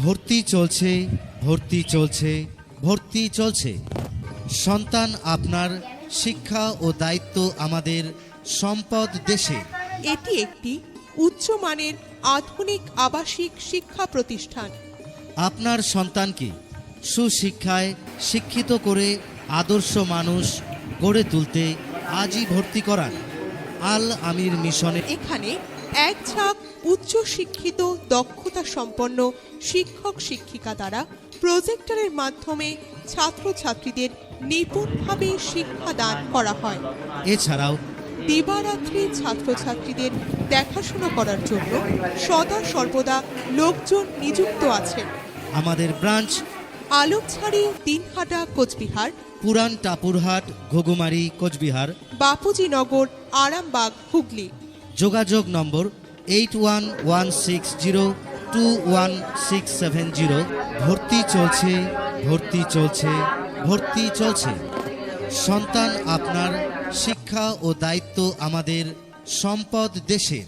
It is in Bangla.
ভর্তি চলছে, ভর্তি চলছে, ভর্তি চলছে। সন্তান আপনার, শিক্ষা ও দায়িত্ব আমাদের, সম্পদ দেশে। এটি একটি উচ্চমানের আধুনিক আবাসিক শিক্ষা প্রতিষ্ঠান। আপনার সন্তানকে সুশিক্ষায় শিক্ষিত করে আদর্শ মানুষ গড়ে তুলতে আজই ভর্তি করান আল আমির মিশনে। এখানে এক ঝাঁক উচ্চশিক্ষিত দক্ষতা সম্পন্ন শিক্ষক শিক্ষিকা দ্বারা প্রজেক্টরের মাধ্যমে ছাত্রছাত্রীদের নিপুণভাবে শিক্ষাদান করা হয়। এছাড়াও দিবারাত্রি ছাত্রছাত্রীদের দেখাশোনা করার জন্য সদা সর্বদা লোকজন নিযুক্ত আছেন। আমাদের ব্রাঞ্চ আলোকছাড়ি, দিনহাটা, কোচবিহার, পুরান টাপুরহাট, ঘুঘুমারি, কোচবিহার, বাপুজি নগর, আরামবাগ, হুগলি। যোগাযোগ নম্বর 8116021670। ভর্তি চলছে, ভর্তি চলছে, ভর্তি চলছে। সন্তান আপনার, শিক্ষা ও দায়িত্ব আমাদের, সম্পদ দেশে।